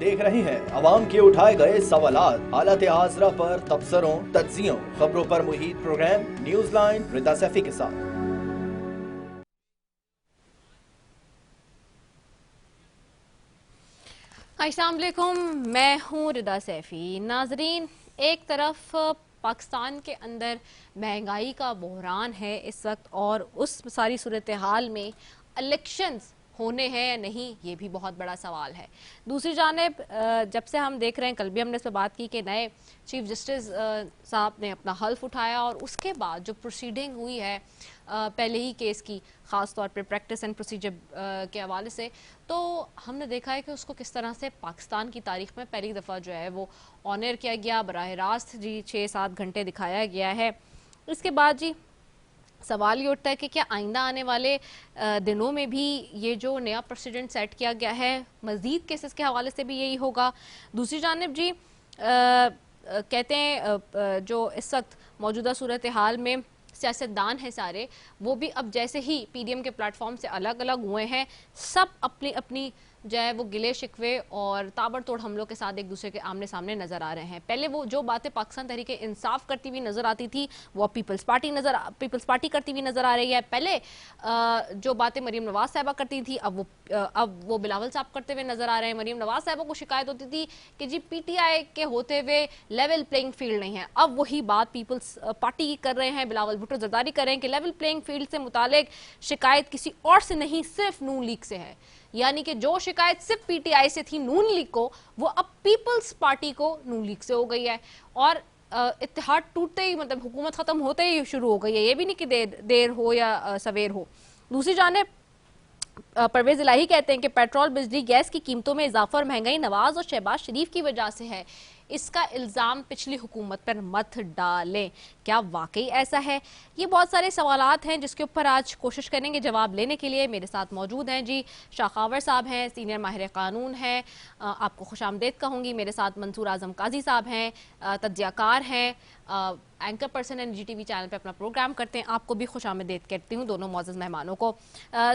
دیکھ رہے ہیں عوام کے اٹھائے گئے سوالات، حالت حاضرہ پر تبصروں، تجزیوں، خبروں پر محیط پروگرام نیوز لائن رضا سیفی کے ساتھ۔ السلام علیکم، میں ہوں رضا سیفی۔ ناظرین، ایک طرف پاکستان کے اندر مہنگائی کا بحران ہے اس وقت، اور اس ساری صورتحال میں الیکشنز ہونے ہیں یا نہیں، یہ بھی بہت بڑا سوال ہے۔ دوسری جانب جب سے ہم دیکھ رہے ہیں، کل بھی ہم نے اس پہ بات کی کہ نئے چیف جسٹس صاحب نے اپنا حلف اٹھایا، اور اس کے بعد جو پروسیڈنگ ہوئی ہے پہلے ہی کیس کی، خاص طور پہ پریکٹس اینڈ پروسیجر کے حوالے سے، تو ہم نے دیکھا ہے کہ اس کو کس طرح سے پاکستان کی تاریخ میں پہلی دفعہ جو ہے وہ آنر کیا گیا، براہ راست 6-7 گھنٹے دکھایا گیا ہے۔ اس کے بعد سوال یہ اٹھتا ہے کہ کیا آئندہ آنے والے دنوں میں بھی یہ جو نیا پریسیڈنٹ سیٹ کیا گیا ہے، مزید کیسز کے حوالے سے بھی یہی ہوگا؟ دوسری جانب کہتے ہیں جو اس وقت موجودہ صورتحال میں سیاستدان ہیں سارے، وہ بھی اب جیسے ہی پی ڈی ایم کے پلیٹ فارم سے الگ الگ ہوئے ہیں، سب اپنی اپنی جو ہے وہ گلے شکوے اور تابڑ توڑ حملوں کے ساتھ ایک دوسرے کے آمنے سامنے نظر آ رہے ہیں۔ پہلے وہ جو باتیں پاکستان تحریک انصاف کرتی ہوئی نظر آتی تھی، وہ پیپلز پارٹی کرتی ہوئی نظر آ رہی ہے۔ پہلے جو باتیں مریم نواز صاحبہ کرتی تھی، اب وہ بلاول صاحب کرتے ہوئے نظر آ رہے ہیں۔ مریم نواز صاحبہ کو شکایت ہوتی تھی کہ پی ٹی آئی کے ہوتے ہوئے لیول پلینگ فیلڈ نہیں ہے، اب وہی بات پیپلز پارٹی کی کر رہے ہیں، بلاول بھٹو زرداری کر رہے ہیں کہ لیول پلینگ فیلڈ سے متعلق شکایت کسی اور سے نہیں، صرف نون لیگ سے ہے۔ یعنی کہ جو شکایت صرف پی ٹی آئی سے تھی نون لیگ کو، وہ اب پیپلز پارٹی کو نون لیگ سے ہو گئی ہے، اور اتحاد ٹوٹتے ہی، مطلب حکومت ختم ہوتے ہی شروع ہو گئی ہے، یہ بھی نہیں کہ دیر ہو یا سویر ہو۔ دوسری جانب پرویز الہی کہتے ہیں کہ پیٹرول، بجلی، گیس کی قیمتوں میں اضافہ اور مہنگائی نواز اور شہباز شریف کی وجہ سے ہے، اس کا الزام پچھلی حکومت پر مت ڈالیں۔ کیا واقعی ایسا ہے؟ یہ بہت سارے سوالات ہیں جس کے اوپر آج کوشش کریں گے جواب لینے کے لیے۔ میرے ساتھ موجود ہیں شاخاور صاحب ہیں، سینئر ماہر قانون ہیں، آپ کو خوش آمدید کہوں گی۔ میرے ساتھ منصور اعظم قاضی صاحب ہیں، تجزیہ کار ہیں، anchor person N G T V channel پہ اپنا پروگرام کرتے ہیں، آپ کو بھی خوش آمدید کہتی ہوں، دونوں معزز مہمانوں کو۔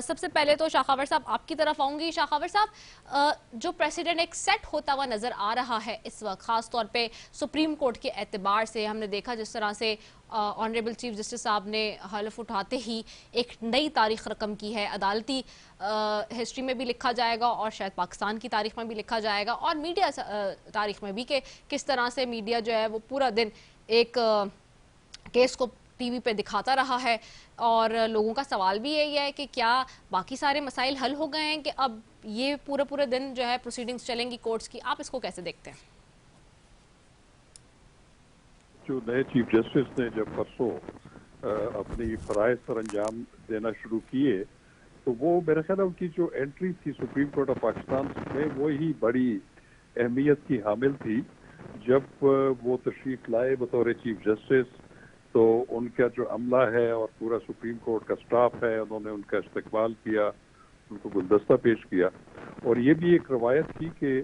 سب سے پہلے تو شاخاور صاحب آپ کی طرف آؤں گی۔ شاخاور صاحب، جو پریسیڈنٹ ایک سیٹ ہوتا ہوا نظر آ رہا ہے اس وقت، خاص طور پہ سپریم کورٹ کے اعتبار سے، ہم نے دیکھا جس طرح سے آنریبل چیف جسٹس صاحب نے حلف اٹھاتے ہی ایک نئی تاریخ رقم کی ہے، عدالتی ہسٹری میں بھی لکھا جائے گا اور شاید پاکستان کی تاریخ میں بھی لکھا جائے گا، اور میڈیا تاریخ میں بھی، کہ کس طرح سے میڈیا جو ہے وہ پورا دن ایک کیس کو ٹی وی پہ دکھاتا رہا ہے، اور لوگوں کا سوال بھی یہی ہے کہ کیا باقی سارے مسائل حل ہو گئے ہیں کہ اب یہ پورے دن جو ہے پروسیڈنگز چلیں گی کورٹس کی؟ آپ اس کو کیسے دیکھتے ہیں؟ جو نئے چیف جسٹس نے جب پرسوں اپنی فرائض سر انجام دینا شروع کیے، تو وہ میرا خیال ہے ان کی جو انٹری تھی سپریم کورٹ آف پاکستان میں، وہی بڑی اہمیت کی حامل تھی۔ جب وہ تشریف لائے بطور چیف جسٹس، تو ان کا جو عملہ ہے اور پورا سپریم کورٹ کا سٹاف ہے، انہوں نے ان کا استقبال کیا، ان کو گلدستہ پیش کیا، اور یہ بھی ایک روایت تھی کہ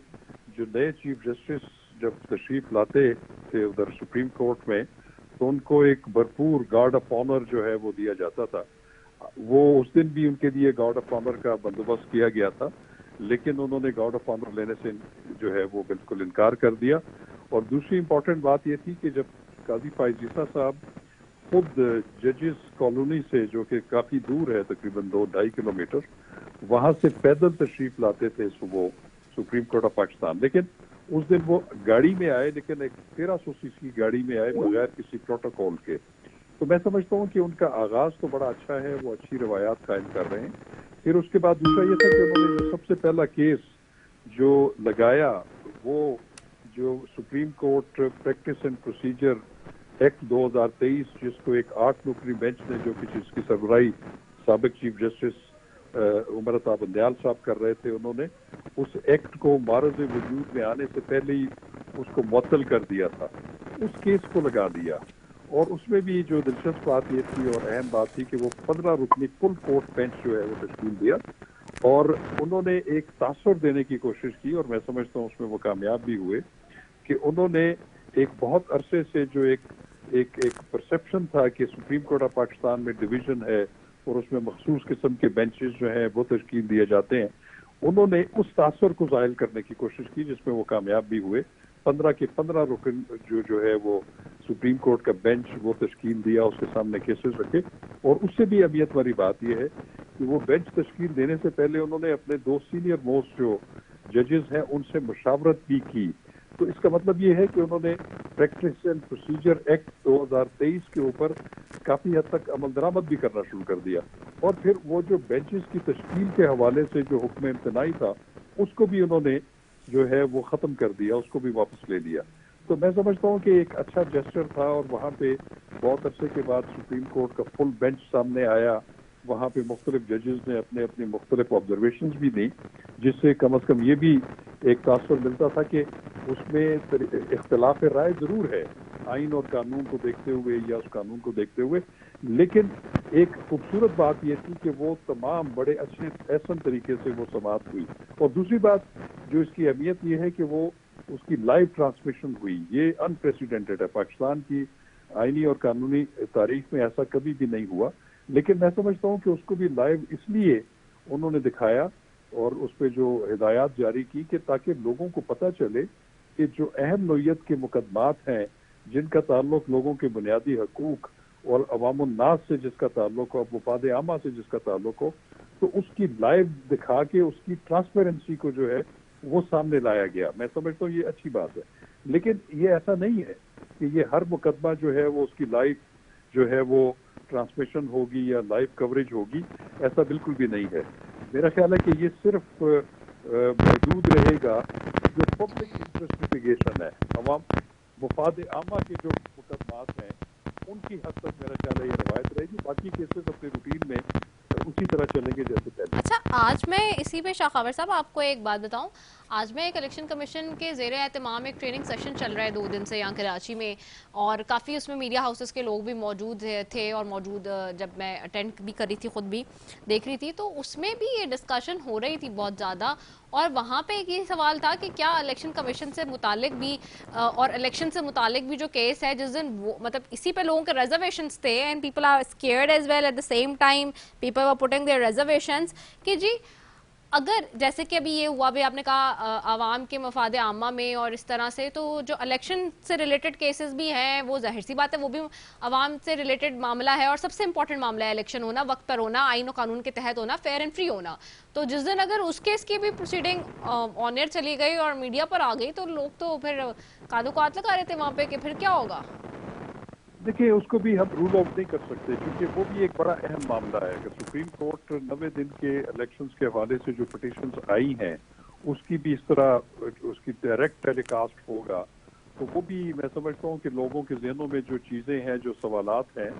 جو نئے چیف جسٹس جب تشریف لاتے تھے ادھر سپریم کورٹ میں، تو ان کو ایک بھرپور گارڈ آف آنر جو ہے وہ دیا جاتا تھا۔ وہ اس دن بھی ان کے لیے گارڈ آف آنر کا بندوبست کیا گیا تھا، لیکن انہوں نے گارڈ آف آنر لینے سے جو ہے وہ بالکل انکار کر دیا۔ اور دوسری امپورٹنٹ بات یہ تھی کہ جب قاضی فائز عیسیٰ صاحب خود ججز کالونی سے، جو کہ کافی دور ہے، تقریباً 2-2.5 کلومیٹر، وہاں سے پیدل تشریف لاتے تھے صبح سپریم کورٹ آف پاکستان، لیکن اس دن وہ گاڑی میں آئے، لیکن ایک 1300 سی سی گاڑی میں آئے بغیر کسی پروٹوکول کے۔ تو میں سمجھتا ہوں کہ ان کا آغاز تو بڑا اچھا ہے، وہ اچھی روایات قائم کر رہے ہیں۔ پھر اس کے بعد دوسرا یہ تھا کہ انہوں نے جو سب سے پہلا کیس جو لگایا، وہ جو supreme court practice and procedure act 2023، جس کو ایک 8 رکنی بینچ نے، جو کہ جس کی سربراہی سابق چیف جسٹس عمر عطا بندیال صاحب کر رہے تھے، انہوں نے اس ایکٹ کو معرض وجود میں آنے سے پہلے ہی اس کو معطل کر دیا تھا، اس کیس کو لگا دیا۔ اور اس میں بھی جو دلچسپ بات یہ تھی اور اہم بات تھی کہ وہ 15 رکنی فل کورٹ بینچ جو ہے وہ تشکیل دیا، اور انہوں نے ایک تاثر دینے کی کوشش کی، اور میں سمجھتا ہوں اس میں وہ کامیاب بھی ہوئے، کہ انہوں نے ایک بہت عرصے سے جو ایک پرسپشن تھا کہ سپریم کورٹ آف پاکستان میں ڈویژن ہے اور اس میں مخصوص قسم کے بینچز جو ہیں وہ تشکیل دیے جاتے ہیں، उन्होंने उस तासर को जाहिर करने की कोशिश की जिसमें वो कामयाब भी हुए। 15 के 15 रुकन जो है वो सुप्रीम कोर्ट का बेंच वो तश्कील दिया, उसके सामने केसेस रखे। और उससे भी अहमियत वाली बात यह है कि वो बेंच तश्कील देने से पहले उन्होंने अपने 2 सीनियर मोस्ट जो जजेस हैं उनसे मुशावरत भी की। तो इसका मतलब ये है कि उन्होंने प्रैक्टिस एंड प्रोसीजर एक्ट 2023 के ऊपर काफी हद तक अमल दरामद भी करना शुरू कर दिया। और फिर वो जो बेंचेस की तश्कील के हवाले से जो हुक्म इम्तनाई था उसको भी उन्होंने जो है वो खत्म कर दिया, उसको भी वापस ले लिया। तो मैं समझता हूँ कि एक अच्छा जेस्चर था और वहाँ पे बहुत अरसे के बाद सुप्रीम कोर्ट का फुल बेंच सामने आया। वहाँ पे मुख्तलिफ जजेस ने अपने अपनी मुख्तलिफ ऑब्जर्वेशंस भी दी, जिससे कम अज कम ये भी एक तासुर मिलता था कि उसमें इख्तिलाफ राय जरूर है आइन और कानून को देखते हुए या उस कानून को देखते हुए, लेकिन एक खूबसूरत बात यह थी कि वो तमाम बड़े अच्छे एहसन तरीके से वो समाअत हुई। और दूसरी बात जो इसकी अहमियत ये है कि वो उसकी लाइव ट्रांसमिशन हुई। ये अनप्रेसिडेंटेड है, पाकिस्तान की आइनी और कानूनी तारीख में ऐसा कभी भी नहीं हुआ। लेकिन मैं समझता हूँ कि उसको भी लाइव इसलिए उन्होंने दिखाया और उस पर जो हिदायत जारी की कि ताकि लोगों को पता चले कि जो अहम नौयत के मुकदमात हैं जिनका ताल्लुक लोगों के बुनियादी हकूक और अवामुन नास से जिसका ताल्लुक हो, मुफाद आमा से जिसका ताल्लुक हो, तो उसकी लाइव दिखा के उसकी ट्रांसपेरेंसी को जो है वो सामने लाया गया। मैं समझता हूँ ये अच्छी बात है। लेकिन ये ऐसा नहीं है कि ये हर मुकदमा जो है वो उसकी लाइव जो है वो ट्रांसमिशन होगी या लाइव कवरेज होगी, ऐसा बिल्कुल भी नहीं है। मेरा ख्याल है कि ये सिर्फ मौजूद रहेगा जो पब्लिक इंटरेस्ट लिटिगेशन है, अवाम मुफाद आमा के जो मुकदमात हैं उनकी हद तक मेरा ख्याल है ये रवायत रहेगी। बाकी केसेस अपने रूटीन में उसी तरह चलेंगे जैसे पहले। अच्छा, आज मैं इसी पे शाखावर साहब आपको एक बात बताऊं। आज मैं एक इलेक्शन कमीशन के ज़ेरे एहतमाम एक ट्रेनिंग सेशन चल रहा है 2 दिन से यहाँ कराची में, और काफ़ी उसमें मीडिया हाउसेस के लोग भी मौजूद थे और मौजूद जब मैं अटेंड भी कर रही थी, ख़ुद भी देख रही थी, तो उसमें भी ये डिस्कशन हो रही थी बहुत ज़्यादा। और वहाँ पे एक ये सवाल था कि क्या इलेक्शन कमीशन से मुतालिक भी और इलेक्शन से मुतालिक भी जो केस है जिस दिन वो मतलब इसी पे लोगों के रिजर्वेशंस थे, and people are scared as well at the same time people were putting their reservations कि जी अगर जैसे कि अभी ये हुआ भी आपने कहा आवाम के मफाद आमा में और इस तरह से, तो जो इलेक्शन से रिलेटेड केसेस भी हैं वो जाहिर सी बात है वो भी आवाम से रिलेटेड मामला है और सबसे इंपॉर्टेंट मामला है इलेक्शन होना, वक्त पर होना, आइन और कानून के तहत होना, फेयर एंड फ्री होना। तो जिस दिन अगर उस केस की भी प्रोसीडिंग ऑन एयर चली गई और मीडिया पर आ गई तो लोग तो फिर कादो कात लगा रहे थे वहाँ पे कि फिर क्या होगा। देखिए, उसको भी हम रूल आउट नहीं कर सकते क्योंकि वो भी एक बड़ा अहम मामला है कि सुप्रीम कोर्ट 90 दिन के इलेक्शंस के हवाले से जो पिटीशंस आई हैं उसकी भी इस तरह उसकी डायरेक्ट टेलीकास्ट होगा, तो वो भी मैं समझता हूँ कि लोगों के जहनों में जो चीज़ें हैं, जो सवालात हैं,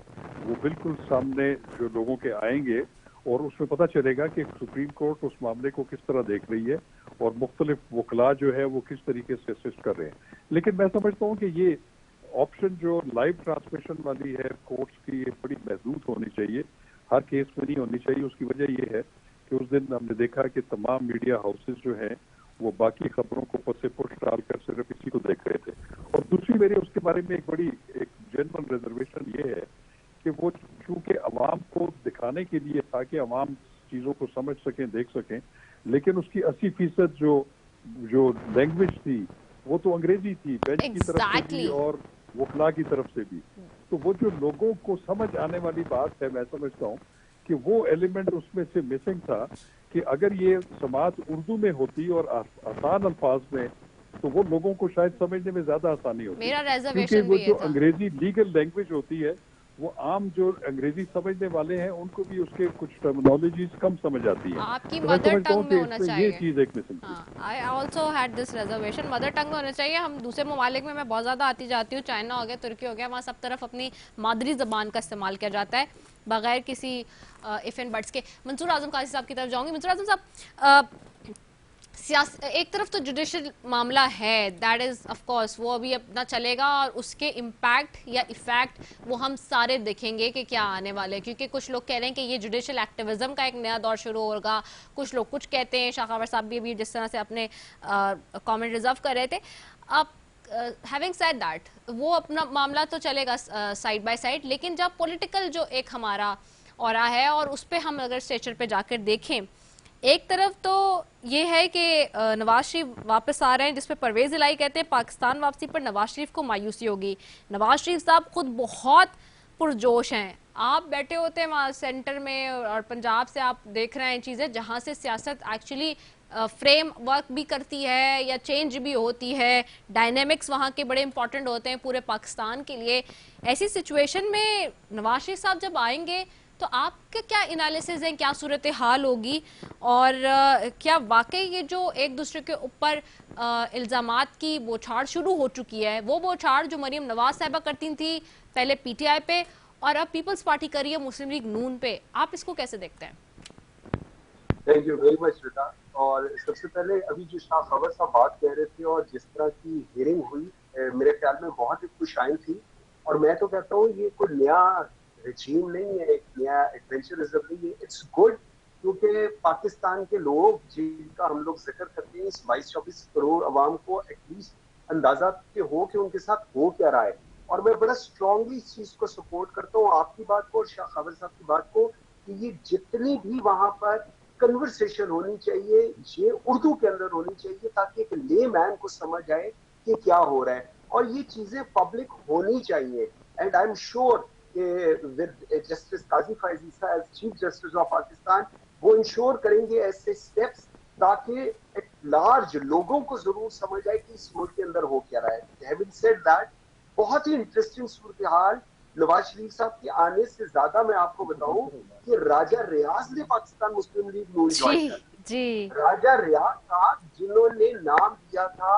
वो बिल्कुल सामने जो लोगों के आएंगे और उसमें पता चलेगा कि सुप्रीम कोर्ट उस मामले को किस तरह देख रही है और मुख्तलिफ वकला जो है वो किस तरीके से असिस्ट कर रहे हैं। लेकिन मैं समझता हूँ कि ये ऑप्शन जो लाइव ट्रांसमिशन वाली है कोर्ट्स की, ये बड़ी महदूद होनी चाहिए, हर केस में नहीं होनी चाहिए। उसकी वजह ये है कि उस दिन हमने देखा कि तमाम मीडिया हाउसेस जो हैं वो बाकी खबरों को पसे पुश डालकर सिर्फ इसी को देख रहे थे। और दूसरी मेरी उसके बारे में एक जेन्युइन रिजर्वेशन ये है कि वो चूंकि अवाम को दिखाने के लिए था कि अवाम चीज़ों को समझ सकें, देख सकें, लेकिन उसकी 80% जो लैंग्वेज थी वो तो अंग्रेजी थी, बेंच की तरफ से भी और वकला की तरफ से भी। तो वो जो लोगों को समझ आने वाली बात है, मैं समझता हूँ कि वो एलिमेंट उसमें से मिसिंग था कि अगर ये समाअत उर्दू में होती और आसान अल्फाज में तो वो लोगों को शायद समझने में ज्यादा आसानी होती, क्योंकि वो जो अंग्रेजी लीगल लैंग्वेज होती है वो आम जो अंग्रेजी समझने वाले हैं उनको भी उसके कुछ टर्मिनोलॉजीज कम समझ आती है। आपकी मदर टंग में होना चाहिए, ये चीज एक मिसिंग थी। I also had this reservation, mother tongue में होना चाहिए। हम दूसरे ममालिक में मैं बहुत ज़्यादा आती जाती हूँ, चाइना हो गया, तुर्की हो गया, वहाँ सब तरफ अपनी मादरी ज़बान का इस्तेमाल किया जाता है बगैर किसी इफ एंड बट्स के। मंसूर आजम काजी साहब की तरफ जाऊँगी। मंसूर आजम साहब, एक तरफ तो जुडिशल मामला है, दैट इज़ ऑफ कोर्स वो अभी अपना चलेगा और उसके इम्पैक्ट या इफ़ेक्ट वो हम सारे देखेंगे कि क्या आने वाले हैं, क्योंकि कुछ लोग कह रहे हैं कि ये जुडिशल एक्टिविज्म का एक नया दौर शुरू होगा, कुछ लोग कुछ कहते हैं। शाखावर साहब भी अभी जिस तरह से अपने कमेंट रिजर्व कर रहे थे। अब हैविंग सेड दैट वो अपना मामला तो चलेगा साइड बाय साइड, लेकिन जब पॉलिटिकल जो एक हमारा ऑरा है और उस पर हम अगर स्टेचर पे जाकर देखें ایک طرف تو یہ ہے کہ نواز شریف واپس آ رہے ہیں، جس پہ پرویز الہی کہتے ہیں پاکستان واپسی پر نواز شریف کو مایوسی ہوگی. نواز شریف صاحب خود بہت پرجوش ہیں. آپ بیٹھے ہوتے ہیں وہاں سینٹر میں اور پنجاب سے آپ دیکھ رہے ہیں چیزیں جہاں سے سیاست ایکچولی فریم ورک بھی کرتی ہے یا چینج بھی ہوتی ہے. ڈائنامکس وہاں کے بڑے امپورٹنٹ ہوتے ہیں پورے پاکستان کے لیے. ایسی سچویشن میں نواز شریف صاحب جب آئیں گے تو آپ کا کیا انالیسز ہیں، کیا صورتحال ہوگی، اور کیا واقعی یہ جو ایک دوسرے کے اوپر الزامات کی بوچھاڑ شروع ہو چکی ہے، وہ بوچھاڑ جو مریم نواز صاحبہ کرتی تھی پہلے پی ٹی آئی پہ اور اب پیپلز پارٹی کر رہی ہے مسلم لیگ نون پہ، آپ اس کو کیسے دیکھتے ہیں؟ تھینک یو ویری مچ رتا. اور سب سے پہلے ابھی جو شاہ خبر صاحب بات کہہ رہے تھے اور جس طرح کی ہیئرنگ ہوئی میرے خیال میں بہت ہی خوشائن تھی. اور میں تو کہتا ہوں یہ کوئی نیا رجیم نہیں ہے، ایک نیا ایڈونچرزم نہیں ہے. اٹس گڈ کیونکہ پاکستان کے لوگ جن کا ہم لوگ ذکر کرتے ہیں اس 22-24 کروڑ عوام کو ایٹ لیسٹ اندازہ ہو کہ ان کے ساتھ ہو کیا رہا ہے. اور میں بڑا اسٹرانگلی اس چیز کو سپورٹ کرتا ہوں آپ کی بات کو اور شاہ خبر صاحب کی بات کو کہ یہ جتنی بھی وہاں پر کنورسیشن ہونی چاہیے یہ اردو کے اندر ہونی چاہیے تاکہ ایک لے مین کو سمجھ آئے کہ کیا ہو رہا ہے. اور یہ چیزیں پبلک ہونی چاہیے. اینڈ آئی ایم شیور کہ with justice Qazi Faez Isa as chief justice of Pakistan وہ انشور کریں گے ایسے اسٹیپس تاکہ ایٹ لارج لوگوں کو ضرور سمجھ آئے کہ اس ملک کے اندر ہو کیا رہا ہے. ہیونگ سیڈ دیٹ بہت ہی انٹرسٹنگ صورتحال نواز شریف صاحب کے آنے سے زیادہ میں آپ کو بتاؤں کہ راجہ ریاض نے پاکستان مسلم لیگ نون جوائن جی کر. جی راجہ ریاض صاحب جنہوں نے نام دیا تھا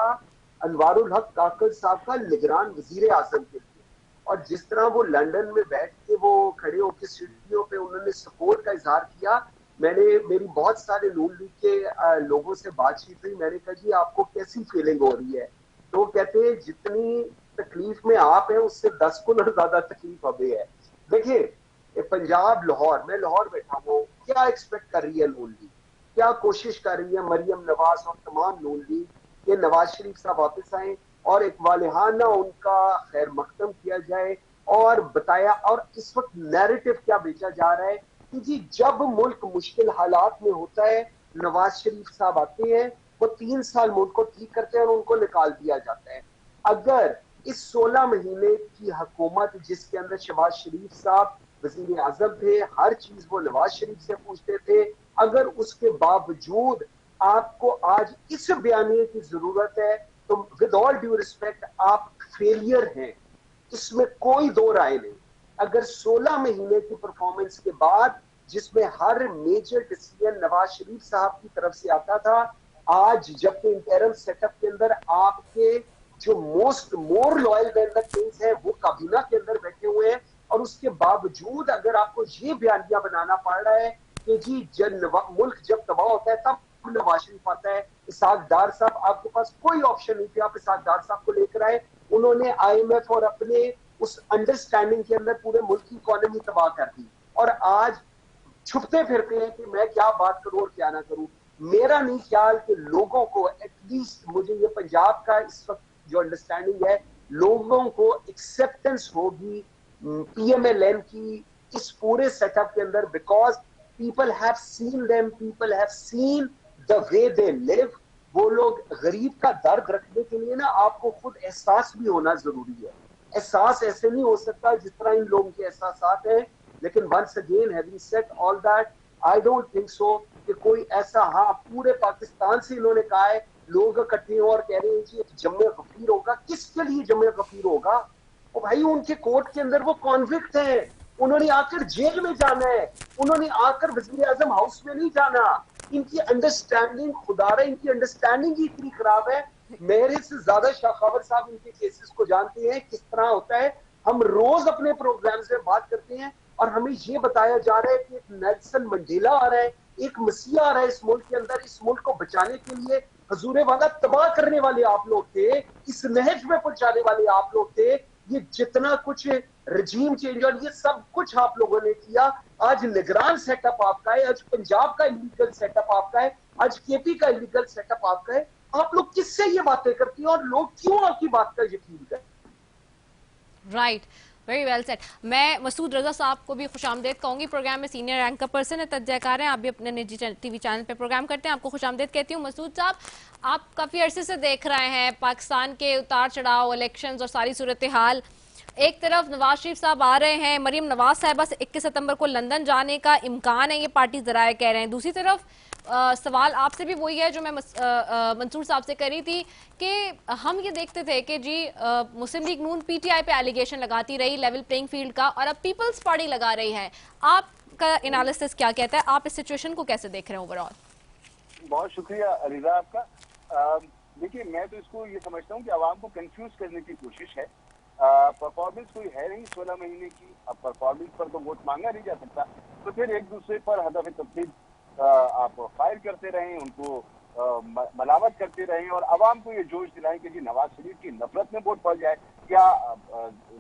انوار الحق کاکڑ صاحب کا نگران وزیر اعظم کے لیے، اور جس طرح وہ لندن میں بیٹھ کے وہ کھڑے ہو کے سیڑھیوں پہ انہوں نے سپورٹ کا اظہار کیا. میری بہت سارے نون لیگ کے لوگوں سے بات چیت ہوئی. میں نے کہا جی آپ کو کیسی فیلنگ ہو رہی ہے؟ تو وہ کہتے ہیں جتنی تکلیف میں آپ ہیں اس سے 10 گنا زیادہ تکلیف ہمیں ہے. دیکھیں پنجاب لاہور، میں لاہور بیٹھا ہوں، کیا ایکسپیکٹ کر رہی ہے نون لیگ، کیا کوشش کر رہی ہے مریم نواز اور تمام نون لیگ کہ نواز شریف صاحب واپس آئیں اور ایک والہانہ ان کا خیر مقدم کیا جائے اور بتایا. اور اس وقت نیریٹو کیا بیچا جا رہا ہے کہ جی جب ملک مشکل حالات میں ہوتا ہے نواز شریف صاحب آتے ہیں، وہ 3 سال ملک کو ٹھیک کرتے ہیں اور ان کو نکال دیا جاتا ہے. اگر اس 16 مہینے کی حکومت جس کے اندر شہباز شریف صاحب وزیر اعظم تھے، ہر چیز وہ نواز شریف سے پوچھتے تھے، اگر اس کے باوجود آپ کو آج اس بیانیے کی ضرورت ہے تو ود آل ڈیو ریسپیکٹ آپ فیلئر ہیں، اس میں کوئی دو رائے نہیں. اگر 16 مہینے کی پرفارمنس کے بعد جس میں ہر میجر ڈیسیژن نواز شریف صاحب کی طرف سے آتا تھا، آج جبکہ انٹرم سیٹ اپ کے اندر آپ کے جو مور لوئل دین دا کنگز ہیں وہ کابینہ کے اندر بیٹھے ہوئے ہیں، اور اس کے باوجود اگر آپ کو یہ بیانیہ بنانا پڑ رہا ہے کہ جی ملک جب تباہ ہوتا ہے تب نواز شریف آتا ہے. اسحاق ڈار صاحب آپ کے پاس کوئی آپشن نہیں تھی، آپ اسحاق ڈار صاحب کو لے کر آئے، انہوں نے آئی ایم ایف اور اپنے اس انڈرسٹینڈنگ کے اندر پورے ملک کی اکانومی تباہ کر دی. اور آج چھپتے پھرتے ہیں کہ میں کیا بات کروں اور کیا نہ کروں. میرا نہیں خیال کہ لوگوں کو ایٹ لیسٹ مجھے یہ پنجاب کا اس وقت جو انڈرسٹینڈنگ ہے لوگوں کو ایکسپٹنس ہوگی پی ایم ایل این کی اس پورے سیٹ اپ کے اندر، because people have seen them, people have seen the way they live. وہ لوگ غریب کا درد رکھنے کے لیے نا آپ کو خود احساس بھی ہونا ضروری ہے. احساس ایسے نہیں ہو سکتا جس طرح ان لوگوں کے احساسات ہیں. لیکن once again having said all that I don't think so کہ کوئی ایسا، ہاں پورے پاکستان سے انہوں نے کہا ہے لوگ اکٹھے ہوں اور کہہ رہے ہیں جی ایک جمع غفیر ہوگا. کس کے لیے جمع غفیر ہوگا؟ اور بھائی ان کے کورٹ کے اندر وہ کانوکٹ ہیں، انہوں نے آ کر جیل میں جانا ہے، انہوں نے آ کر وزیر اعظم ہاؤس میں نہیں جانا. ان کی انڈرسٹینڈنگ خدا رہا ان کی انڈرسٹینڈنگ ہی اتنی خراب ہے. میرے سے زیادہ شاہ خاور صاحب ان کے کیسز کو جانتے ہیں کس طرح ہوتا ہے. ہم روز اپنے پروگرامز میں بات کرتے ہیں اور ہمیں یہ بتایا جا رہا ہے کہ ایک نیلسن منڈیلا آ رہا ہے، ایک مسیح آ رہا ہے اس ملک کے اندر. اس ملک کو بچانے کے لیے حضور والا تباہ کرنے والے آپ لوگ تھے، اس نہج میں پہنچانے والے آپ لوگ تھے. یہ جتنا کچھ رجیم چینج اور یہ سب کچھ آپ لوگوں نے کیا. آج نگران سیٹ اپ آپ کا ہے، آج پنجاب کا انلیگل سیٹ اپ آپ کا ہے، آج کے پی کا انلیگل سیٹ اپ آپ کا ہے. آپ لوگ کس سے یہ باتیں کرتی ہیں اور لوگ کیوں آپ کی بات کا یقین کریں؟ رائٹ. Very well set. मैं मसूद रजा साहब को भी खुशामदीद कहूँगी, प्रोग्राम में सीनियर एंकर पर्सन है, तज्ज़ियाकार हैं, आप भी अपने निजी टीवी चैनल पे प्रोग्राम करते हैं, आपको खुशामदीद कहती हूँ। मसूद साहब, आप काफ़ी अरसे से देख रहे हैं पाकिस्तान के उतार चढ़ाव, इलेक्शंस और सारी सूरत हाल। एक तरफ नवाज शरीफ साहब आ रहे हैं, मरीम नवाज साहिबा से 21 सितंबर को लंदन जाने का इम्कान है, ये पार्टी ज़राए कह रहे हैं। दूसरी तरफ सवाल आपसे भी वही है जो मैं मंसूर साहब से करी थी कि हम ये देखते थे कि जी मुस्लिम लीग नून पीटीआई पे एलिगेशन लगाती रही लेवल प्लेइंग फील्ड का, और अब पीपल्स पार्टी लगा रही है। आपका एनालिसिस क्या कहता है, आप इस सिचुएशन को कैसे देख रहे हैं ओवरऑल? बहुत शुक्रिया रिजा आपका। देखिए, मैं तो इसको ये समझता हूँ कि आवाम को कंफ्यूज करने की कोशिश है। परफॉर्मेंस कोई है नहीं 16 महीने की, अब परफॉर्मेंस पर तो वोट मांगा नहीं जा सकता, तो फिर एक दूसरे पर हदफ तफसील आप फायर करते रहें, उनको मलावत करते रहें और आवाम को ये जोश दिलाएं कि जी नवाज शरीफ की नफरत में वोट पड़ जाए या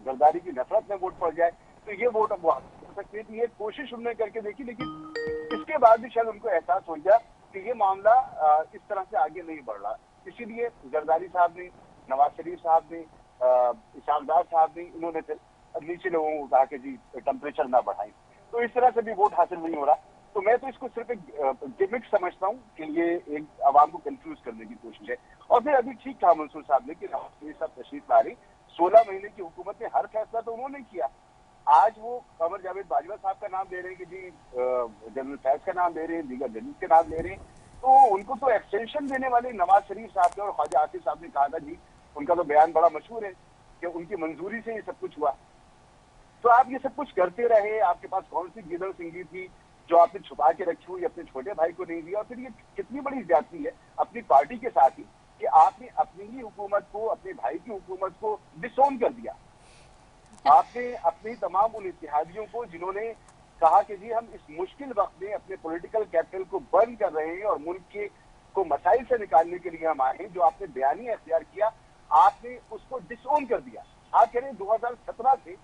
जरदारी की नफरत में वोट पड़ जाए, तो ये वोट अब वो हासिल कर सकते हैं। तो ये कोशिश उन्होंने करके देखी, लेकिन इसके बाद भी शायद उनको एहसास हो गया कि ये मामला इस तरह से आगे नहीं बढ़ रहा। इसीलिए जरदारी साहब ने, नवाज शरीफ साहब ने, इशाकदार साहब ने, इन्होंने फिर नीचे लोगों को कहा कि जी टेम्परेचर ना बढ़ाएं, तो इस तरह से भी वोट हासिल नहीं हो रहा। तो मैं तो इसको सिर्फ एक गिमिक समझता हूँ कि ये एक आवाम को कंफ्यूज करने की कोशिश है। और फिर अभी ठीक कहा मंसूर साहब ने कि नवाज शरीफ साहब तशरीफ ला रही, 16 महीने की हुकूमत में हर फैसला तो उन्होंने किया। आज वो कमर जावेद बाजवा साहब का नाम ले रहे हैं कि जी जनरल फैज का नाम ले रहे हैं, दीगर जजीज के नाम ले रहे हैं, तो उनको तो एक्सटेंशन देने वाले नवाज शरीफ साहब थे। और ख्वाजा आसिफ साहब ने कहा था जी, उनका तो बयान बड़ा मशहूर है कि उनकी मंजूरी से ये सब कुछ हुआ। तो आप ये सब कुछ करते रहे, आपके पास कौन सी गिदड़ सिंगी थी जो आपने छुपा के रखी हुई, अपने छोटे भाई को नहीं दिया? और फिर ये कितनी बड़ी ज्यादती है अपनी पार्टी के साथ ही कि आपने अपनी ही हुकूमत को, अपने भाई की हुकूमत को डिसोन कर दिया। आपने अपने तमाम उन इत्तेहादियों को जिन्होंने कहा कि जी हम इस मुश्किल वक्त में अपने पॉलिटिकल कैपिटल को बर्न कर रहे हैं और मुल्क के को मसाइल से निकालने के लिए हम आए हैं, जो आपने बयानी अख्तियार किया, आपने उसको डिसोन कर दिया। आप कह रहे हैं 2017 से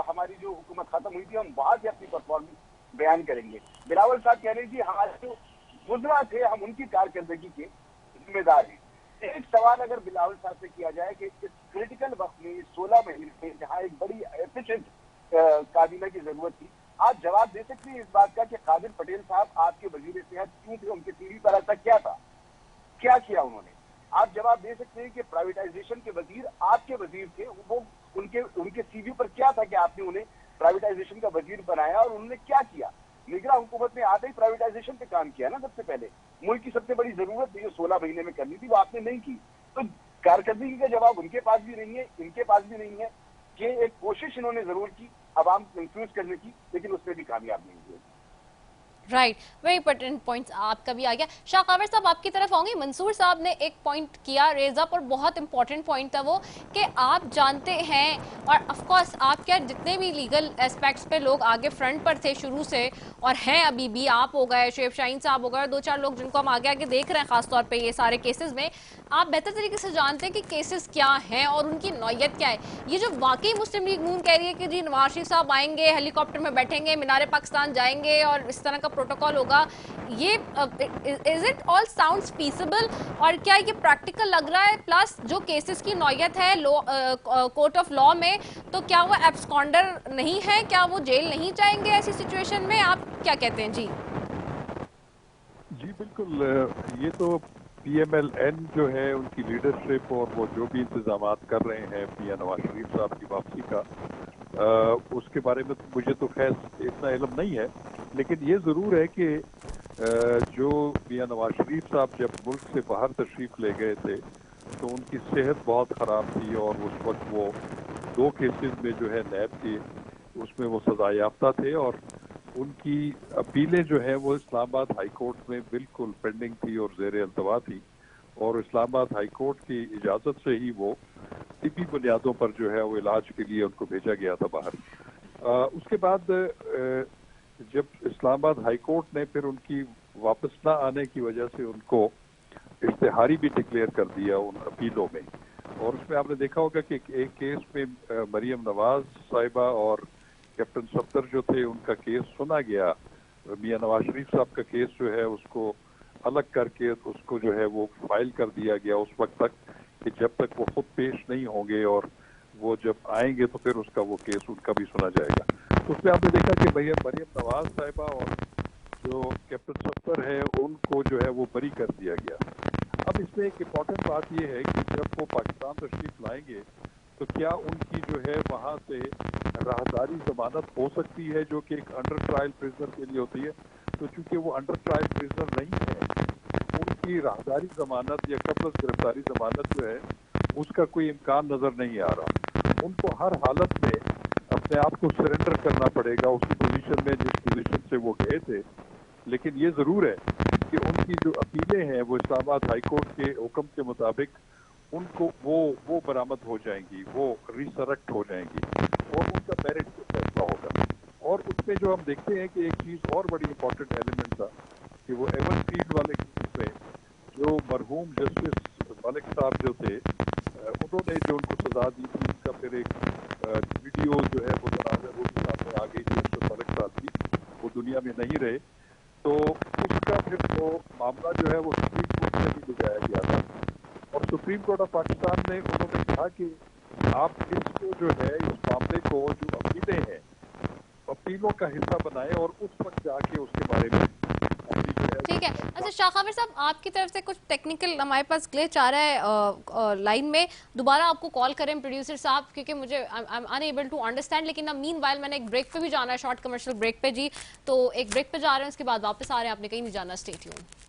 हमारी जो हुकूमत खत्म हुई थी, हम वहां से अपनी परफॉर्मेंस बयान करेंगे। बिलावल साहब कह रहे हैं जी हमारे जो गुजरा थे हम उनकी कारकर्दगी के जिम्मेदार हैं। एक सवाल अगर बिलावल साहब से किया जाए कि इस क्रिटिकल वक्त में 16 महीने में जहां एक बड़ी एफिशिएंट काबीना की जरूरत थी, आप जवाब दे सकते हैं इस बात का कि कादिर पटेल साहब आपके वजीर सेहत क्यों थे? उनके टीवी पर ऐसा क्या था, क्या किया उन्होंने? आप जवाब दे सकते हैं कि प्राइवेटाइजेशन के वजीर आपके वजीर थे, वो उनके सीवी पर क्या था कि आपने उन्हें प्राइवेटाइजेशन का वजीर बनाया और उन्होंने क्या किया? निगरां हुकूमत ने आते ही प्राइवेटाइजेशन पे काम किया ना। सबसे पहले मुल्क की सबसे बड़ी जरूरत थी जो 16 महीने में करनी थी, वो आपने नहीं की। तो कारकर्दगी का जवाब उनके पास भी नहीं है, इनके पास भी नहीं है। कि एक कोशिश इन्होंने जरूर की आवाम को कंफ्यूज करने की, लेकिन उसमें भी कामयाब नहीं हुई। राइट, वेरी इंपॉर्टेंट पॉइंट्स आपका भी आ गया। शाह कावर साहब आपकी तरफ आऊंगी। मंसूर साहब ने एक पॉइंट किया रेज अप और बहुत इंपॉर्टेंट पॉइंट था वो कि आप जानते हैं, और ऑफ कोर्स आप क्या जितने भी लीगल एस्पेक्ट्स पे लोग आगे फ्रंट पर थे शुरू से और हैं अभी भी, आप हो गए, शुएब शाहीन साहब हो गए, और 2-4 लोग जिनको हम आगे आगे देख रहे हैं खासतौर पर ये सारे केसेस में, आप बेहतर तरीके से जानते हैं कि केसेस क्या हैं और उनकी नौयत क्या है। ये जो वाकई मुस्लिम लीग नून कह रही है कि जी नवाज शरीफ साहब आएंगे, हेलीकॉप्टर में बैठेंगे, मीनार पाकिस्तान जाएंगे और इस तरह का प्रोटोकॉल होगा, ये इज इट ऑल साउंड्स पीसेबल? और क्या ये प्रैक्टिकल लग रहा है? प्लस जो केसेस की नौयत है कोर्ट ऑफ लॉ में, तो क्या वो एब्सकॉन्डर नहीं है? क्या वो जेल नहीं जाएंगे ऐसी सिचुएशन में? आप क्या कहते हैं? जी बिल्कुल, ये तो PMLN जो है उनकी लीडरशिप और वो जो भी इंतजाम कर रहे हैं मियां नवाज शरीफ साहब की वापसी का, उसके बारे में तो मुझे तो खैर इतना इल्म नहीं है, लेकिन ये ज़रूर है कि जो मियां नवाज शरीफ साहब जब मुल्क से बाहर तशरीफ़ ले गए थे तो उनकी सेहत बहुत ख़राब थी और उस वक्त वो 2 केसेस में जो है नैब के उसमें वो सजा याफ्ता थे और उनकी अपीलें जो है वो इस्लामाबाद हाई कोर्ट में बिल्कुल पेंडिंग थी और ज़ेर अल्तवा थी, और इस्लामाबाद हाई कोर्ट की इजाज़त से ही वो तिब्बी बुनियादों पर जो है वो इलाज के लिए उनको भेजा गया था बाहर। उसके बाद जब इस्लामाबाद हाई कोर्ट ने फिर उनकी वापस ना आने की वजह से उनको इश्तिहारी भी डिक्लेयर कर दिया उन अपीलों में, और उसमें आपने देखा होगा कि एक केस में मरीम नवाज साहिबा और कैप्टन सफ्दर जो थे उनका केस सुना गया, मियां नवाज शरीफ साहब का केस जो है उसको अलग करके उसको जो है वो फाइल कर दिया गया उस वक्त तक कि जब तक वो खुद पेश नहीं होंगे और वो जब आएंगे तो फिर उसका वो केस उनका भी सुना जाएगा। तो उसमें आपने देखा कि मरियम नवाज साहिबा और जो कैप्टन सत्तर है उनको जो है वो बरी कर दिया गया। अब इसमें एक इम्पॉर्टेंट बात ये है कि जब वो पाकिस्तान तशरीफ लाएंगे तो क्या उनकी जो है वहाँ से राहदारी जमानत हो सकती है, जो कि एक अंडर ट्रायल प्रिजनर के लिए होती है। तो चूंकि वो अंडर ट्रायल प्रिजनर नहीं है, उनकी राहदारी जमानत या कब्ल गिरफ्तारी जमानत जो है उसका कोई इम्कान नजर नहीं आ रहा। उनको हर हालत में अपने आप को सरेंडर करना पड़ेगा उसी पोजीशन में जिस पोजीशन से वो गए थे। लेकिन ये जरूर है कि उनकी जो अपीलें हैं वो इस्लामाबाद हाई कोर्ट के हुक्म के मुताबिक उनको वो बरामद हो जाएंगी, वो रिसरेक्ट हो जाएंगी और उनका मेरिट पे फैसला होगा। और उसमें जो हम देखते हैं कि एक चीज़ और बड़ी इंपॉर्टेंट एलिमेंट था कि वो एवन फील्ड वाले केस में जो मरहूम जस्टिस मलिक साहब जो थे, उन्होंने जो उनको सजा दी थी, उसका फिर एक वीडियो जो है वो तनाज़ा वो भी सामने आ गई थी जस्टिस मलिक साहब की, वो दुनिया में नहीं रहे। तो उसका फिर वो मामला जो है वो सुप्रीम कोर्ट में भी ले जाया गया था और सुप्रीम कोर्ट ऑफ पाकिस्तान ने उन्होंने कहा कि आप इसको जो है इस मामले को जो अपीलें हैं अपीलों का हिस्सा बनाएं और उस पर जाके उसके बारे में ठीक है। अच्छा शाखावर साहब, आपकी तरफ से कुछ टेक्निकल हमारे पास ग्लिच आ रहा है लाइन में, दोबारा आपको कॉल करें प्रोड्यूसर साहब, क्योंकि मुझे I am unable to understand. लेकिन अब मीनवाइल मैंने एक ब्रेक पे भी जाना है, शॉर्ट कमर्शियल ब्रेक पे जी, तो एक ब्रेक पे जा रहे हैं, उसके बाद वापस आ रहे हैं, आपने कहीं नहीं जाना, स्टे ट्यून्ड।